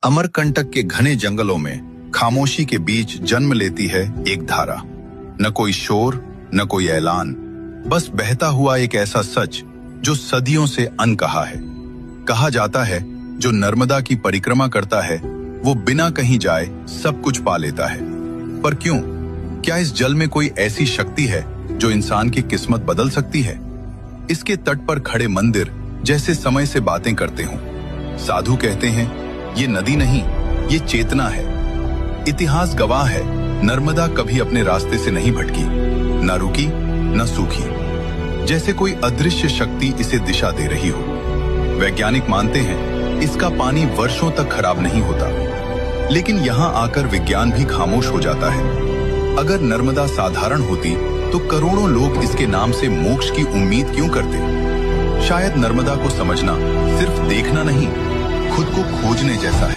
अमरकंटक के घने जंगलों में खामोशी के बीच जन्म लेती है एक धारा। न कोई शोर, न कोई ऐलान, बस बहता हुआ एक ऐसा सच जो सदियों से अनकहा है। कहा जाता है जो नर्मदा की परिक्रमा करता है वो बिना कहीं जाए सब कुछ पा लेता है। पर क्यों? क्या इस जल में कोई ऐसी शक्ति है जो इंसान की किस्मत बदल सकती है? इसके तट पर खड़े मंदिर जैसे समय से बातें करते हों। साधु कहते हैं ये नदी नहीं, ये चेतना है। इतिहास गवाह है, नर्मदा कभी अपने रास्ते से नहीं भटकी, न रुकी न सूखी, जैसे कोई अदृश्य शक्ति इसे दिशा दे रही हो। वैज्ञानिक मानते हैं इसका पानी वर्षों तक खराब नहीं होता, लेकिन यहाँ आकर विज्ञान भी खामोश हो जाता है। अगर नर्मदा साधारण होती तो करोड़ों लोग इसके नाम से मोक्ष की उम्मीद क्यों करते? शायद नर्मदा को समझना सिर्फ देखना नहीं, खुद को खोजने जैसा है।